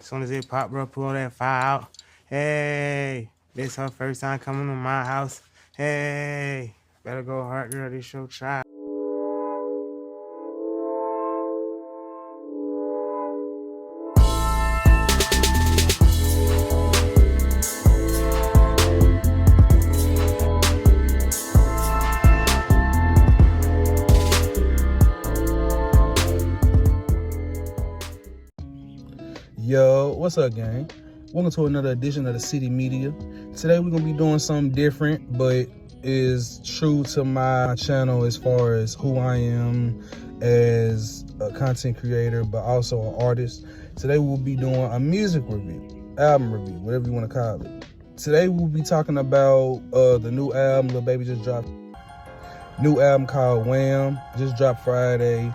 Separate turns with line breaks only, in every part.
As soon as it pop, bro, pull that fire out. Hey, this her first time coming to my house. Hey, better go hard, girl. This your try.
Yo, what's up, gang? Welcome to another edition of the City Media. Today we're gonna be doing something different, but is true to my channel as far as who I am as a content creator, but also an artist. Today we'll be doing a music review, album review, whatever you want to call it. Today we'll be talking about the new album Lil Baby just dropped. New album called Wham, just dropped Friday.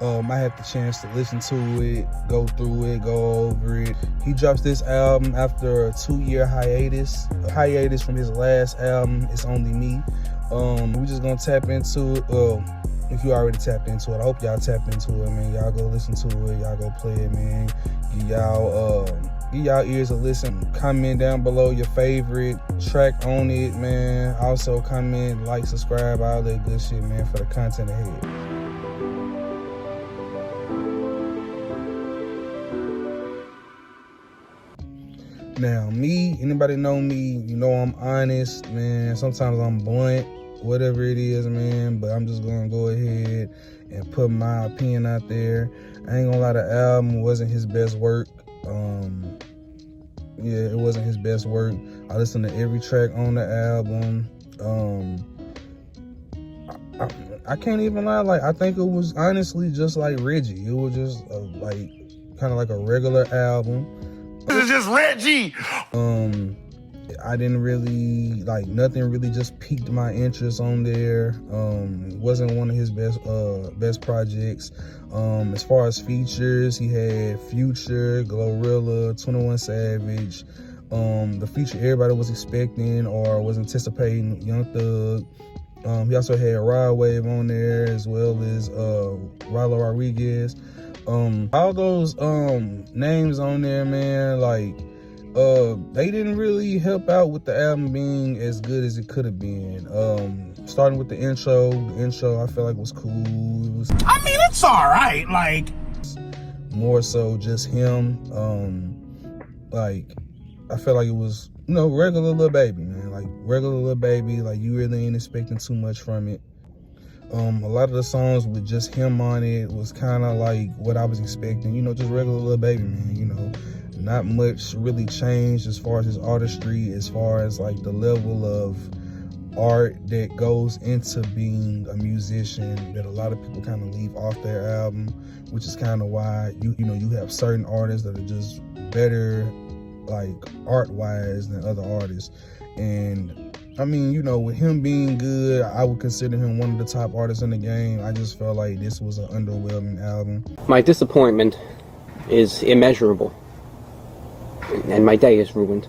I had the chance to listen to it, go through it, go over it. He drops this album after a 2-year hiatus from his last album, It's Only Me. We just gonna tap into it. If you already tapped into it, I hope y'all tap into it, man. Y'all go listen to it, y'all go play it, man. Give y'all ears a listen. Comment down below your favorite track on it, man. Also comment, like, subscribe, all that good shit, man, for the content ahead. Now, anybody know me, you know I'm honest, man. Sometimes I'm blunt, whatever it is, man. But I'm just gonna go ahead and put my opinion out there. I ain't gonna lie, the album wasn't his best work. Yeah, it wasn't his best work. I listened to every track on the album. I can't even lie, like, I think it was honestly just like Reggie. It was just kind of like a regular album.
This is just Reggie.
I didn't really nothing really just piqued my interest on there. It wasn't one of his best projects. As far as features, he had Future, Glorilla, 21 Savage. The feature everybody was expecting or was anticipating, Young Thug. He also had Rod Wave on there, as well as Rilo Rodriguez. All those names on there, man, they didn't really help out with the album being as good as it could have been. Starting with the intro I feel like was cool.
It's all right.
More so just him. I feel like it was, regular Lil Baby, man. Regular Lil Baby. You really ain't expecting too much from it. A lot of the songs with just him on it was kind of like what I was expecting, just regular Lil Baby, man. Not much really changed as far as his artistry, as far as the level of art that goes into being a musician that a lot of people kind of leave off their album, which is kind of why you have certain artists that are just better art-wise than other artists. And with him being good, I would consider him one of the top artists in the game. I just felt like this was an underwhelming album.
My disappointment is immeasurable, and my day is ruined.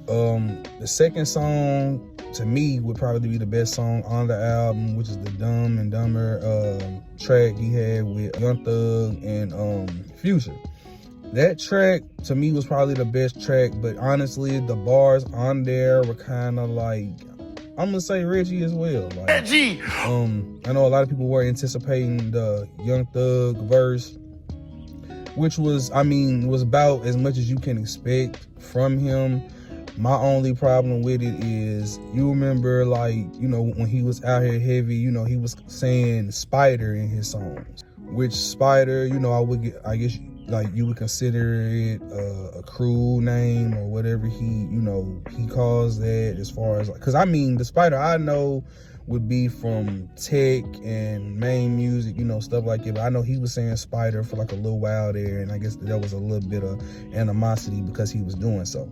The second song, to me, would probably be the best song on the album, which is the Dumb and Dumber track he had with Young Thug and Future. That track, to me, was probably the best track, but honestly, the bars on there were kind of I'm gonna say Reggie as well.
Reggie!
I know a lot of people were anticipating the Young Thug verse, which was about as much as you can expect from him. My only problem with it is, you remember, when he was out here heavy, he was saying Spider in his songs, which Spider, I guess you would consider it a cruel name or whatever he calls that, as far as because the Spider I know would be from Tech and Main Music, stuff like that. But I know he was saying Spider for a little while there, and I guess there was a little bit of animosity because he was doing so.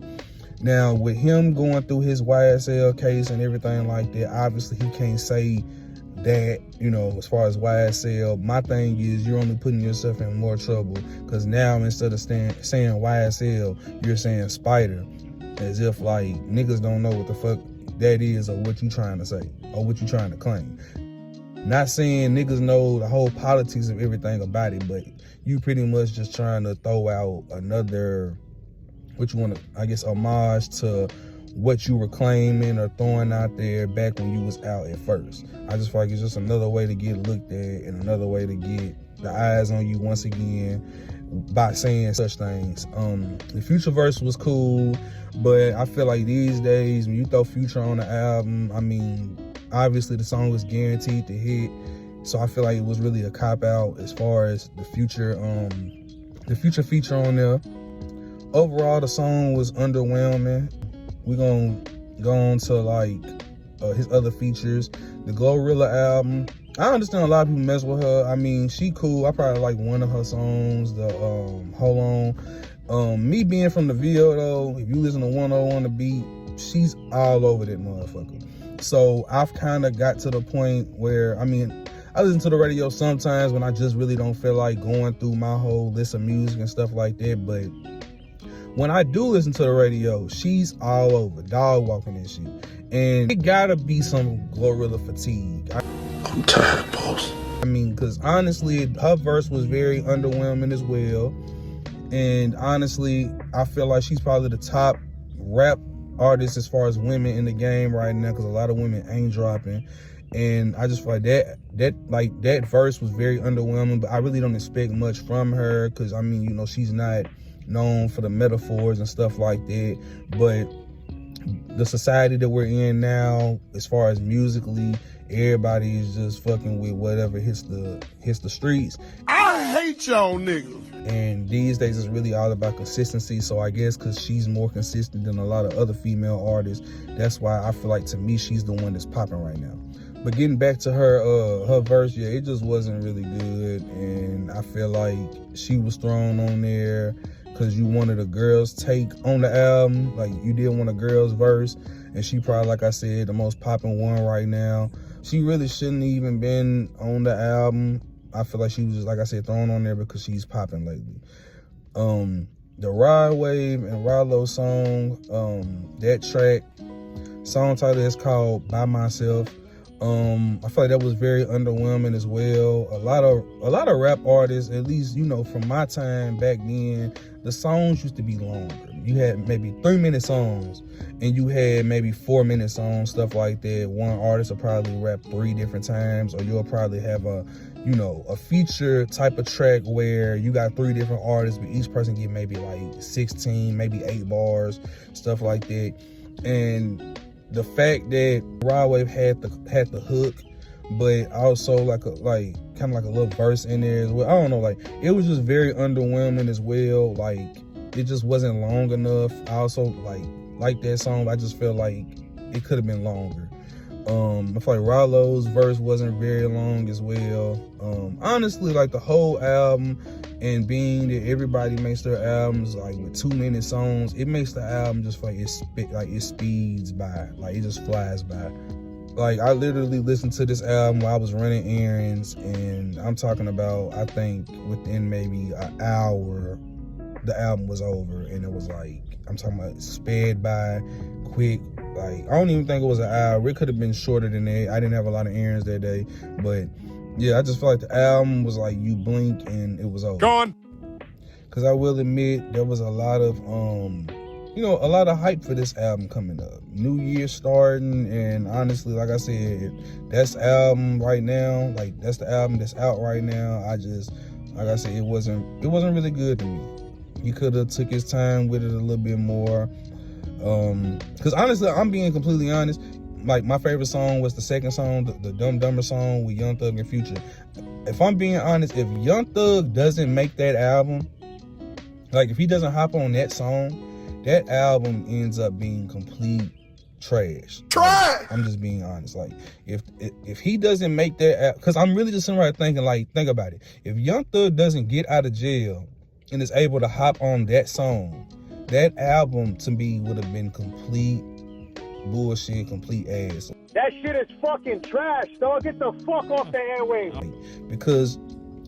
Now, with him going through his YSL case and everything like that, obviously he can't say that, as far as YSL. My thing is, you're only putting yourself in more trouble, because now instead of saying YSL, you're saying Spider, as if niggas don't know what the fuck that is, or what you trying to say, or what you trying to claim. Not saying niggas know the whole politics of everything about it, but you pretty much just trying to throw out another, what you want to, I guess, homage to what you were claiming or throwing out there back when you was out at first. I just feel like it's just another way to get looked at and another way to get the eyes on you once again by saying such things. The Future verse was cool, but I feel like these days when you throw Future on the album, I mean, obviously the song was guaranteed to hit, so I feel like it was really a cop-out as far as the Future feature on there. Overall, the song was underwhelming. We're gonna go on to like his other features. The Glorilla album, I understand a lot of people mess with her. I mean, she cool. I probably like one of her songs, the Hold On. Me being from the VO though, if you listen to 101 The Beat, she's all over that motherfucker. So I've kind of got to the point where, I mean, I listen to the radio sometimes when I just really don't feel like going through my whole list of music and stuff like that, but when I do listen to the radio, she's all over, dog walking and shit. And it gotta be some Glorilla fatigue.
I'm tired, boss.
I mean, because honestly, her verse was very underwhelming as well. And honestly, I feel like she's probably the top rap artist as far as women in the game right now, because a lot of women ain't dropping. And I just feel like that verse was very underwhelming, but I really don't expect much from her, because I mean, you know, she's not known for the metaphors and stuff like that. But the society that we're in now, as far as musically, everybody is just fucking with whatever hits the streets.
I hate y'all niggas.
And these days it's really all about consistency. So I guess because she's more consistent than a lot of other female artists, that's why I feel like, to me, she's the one that's popping right now. But getting back to her verse, yeah, it just wasn't really good. And I feel like she was thrown on there because you wanted a girl's take on the album. Like, you did want a girl's verse, and she probably, like I said, the most popping one right now. She really shouldn't even been on the album. I feel like she was just, like I said, thrown on there because she's popping lately. The Ride Wave and Rollo song, that track, song title is called By Myself. I feel like that was very underwhelming as well. A lot of rap artists, at least, you know, from my time back then, the songs used to be longer. You had maybe 3-minute songs, and you had maybe 4-minute songs, stuff like that. One artist will probably rap 3 different times, or you'll probably have a feature type of track where you got 3 different artists, but each person get maybe like 16, maybe 8 bars, stuff like that. And the fact that Rod Wave had the hook, but also kind of like a little verse in there as well. I don't know, like, it was just very underwhelming as well. Like, it just wasn't long enough. I also like that song. I just feel like it could have been longer. I feel like Rollo's verse wasn't very long as well. Honestly, like, the whole album, and being that everybody makes their albums like with 2-minute songs, it makes the album just like it speeds by, like it just flies by. Like, I literally listened to this album while I was running errands, and I'm talking about, I think within maybe an hour, the album was over, and it was like, I'm talking about sped by quick. Like, I don't even think it was an hour. It could have been shorter than that. I didn't have a lot of errands that day, but yeah, I just feel like the album was like, you blink and it was over.
Gone.
Because I will admit, there was a lot of hype for this album coming up. New Year starting, and honestly, like I said, that's the album right now. Like, that's the album that's out right now. Like I said, it wasn't really good to me. He could have took his time with it a little bit more. Because honestly, I'm being completely honest, like, my favorite song was the second song, the Dumb Dumber song with Young Thug and Future. If I'm being honest, if Young Thug doesn't make that album, like, if he doesn't hop on that song, that album ends up being complete trash.
Trash!
I'm just being honest. Like, if he doesn't make that, because I'm really just sitting right thinking, like, think about it. If Young Thug doesn't get out of jail and is able to hop on that song, that album to me would have been complete bullshit, complete ass.
That shit is fucking trash, dog. Get the fuck off the airwaves.
Because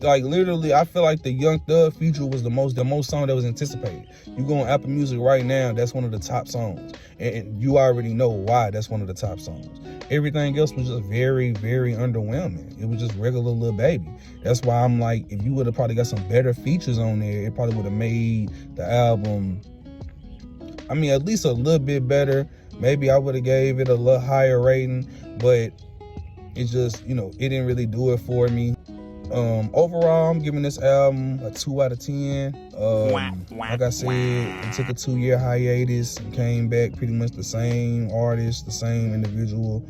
Like literally, I feel like the Young Thug feature was the most song that was anticipated. You go on Apple Music right now, that's one of the top songs, and you already know why that's one of the top songs. Everything else was just very, very underwhelming. It was just regular Lil Baby. That's why I'm like, if you would have probably got some better features on there, it probably would have made the album, I mean, at least a little bit better. Maybe I would have gave it a little higher rating, but it just, you know, it didn't really do it for me. Overall, I'm giving this album a 2 out of 10. Like I said, it took a 2-year hiatus and came back pretty much the same artist, the same individual.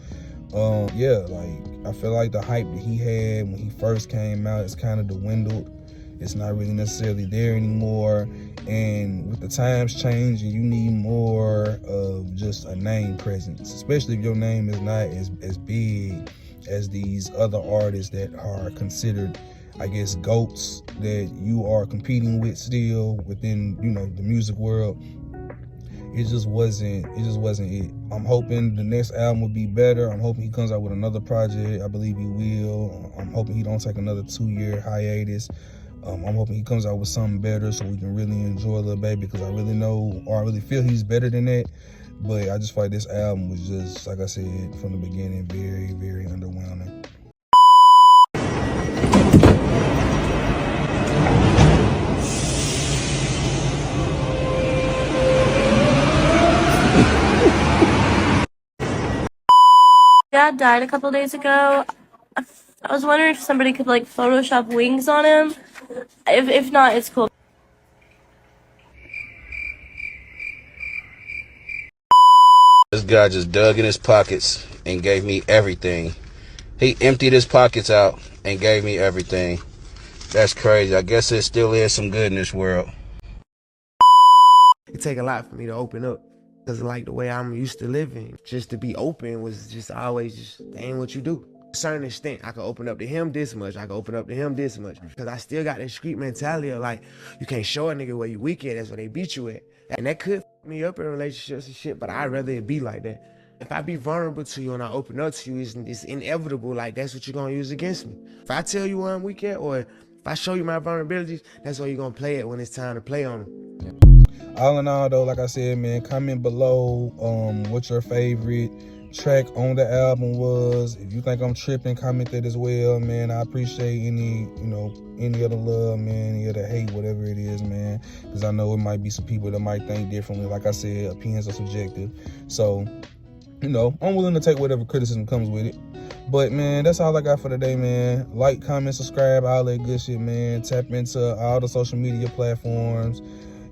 Yeah, like I feel like the hype that he had when he first came out is kind of dwindled. It's not really necessarily there anymore. And with the times changing, you need more of just a name presence, especially if your name is not as big as these other artists that are considered, I guess, GOATs that you are competing with still within, you know, the music world. It just wasn't it. I'm hoping the next album will be better. I'm hoping he comes out with another project. I believe he will. I'm hoping he don't take another 2-year hiatus. I'm hoping he comes out with something better so we can really enjoy Lil Baby, because I really know, or I really feel he's better than that. But I just feel like this album was just, like I said from the beginning, very, very underwhelming.
Dad died a couple days ago. I was wondering if somebody could like Photoshop wings on him. If not, it's cool.
This guy just dug in his pockets and gave me everything. He emptied his pockets out and gave me everything. That's crazy. I guess there still is some good in this world.
It take a lot for me to open up, because like the way I'm used to living, just to be open was just always just, that ain't what you do. To a certain extent, I could open up to him this much, I could open up to him this much, because I still got that street mentality of like, you can't show a nigga where you weak at, that's where they beat you at. And that could f me up in relationships and shit, but I'd rather it be like that. If I be vulnerable to you and I open up to you, it's inevitable, like that's what you're gonna use against me. If I tell you where I'm weak at, or if I show you my vulnerabilities, that's where you're gonna play it when it's time to play on them.
All in all though, like I said, man, comment below what your favorite track on the album was. If you think I'm tripping, comment that as well, man. I appreciate any of the love, man, any of the hate, whatever it is, man, because I know it might be some people that might think differently. Like I said, opinions are subjective, so I'm willing to take whatever criticism comes with it. But man, that's all I got for today, man. Like, comment, subscribe, all that good shit, man. Tap into all the social media platforms.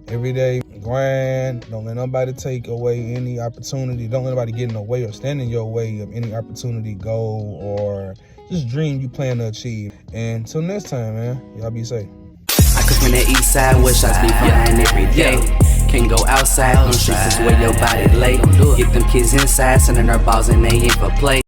Every day, grind. Don't let nobody take away any opportunity. Don't let nobody get in the way or stand in your way of any opportunity, goal, or just dream you plan to achieve. And until next time, man, y'all be safe.
I come from the east side, where shots be flying every day. Can't go outside, them streets is where your body lay. Get them kids inside, sending their balls and they in for play.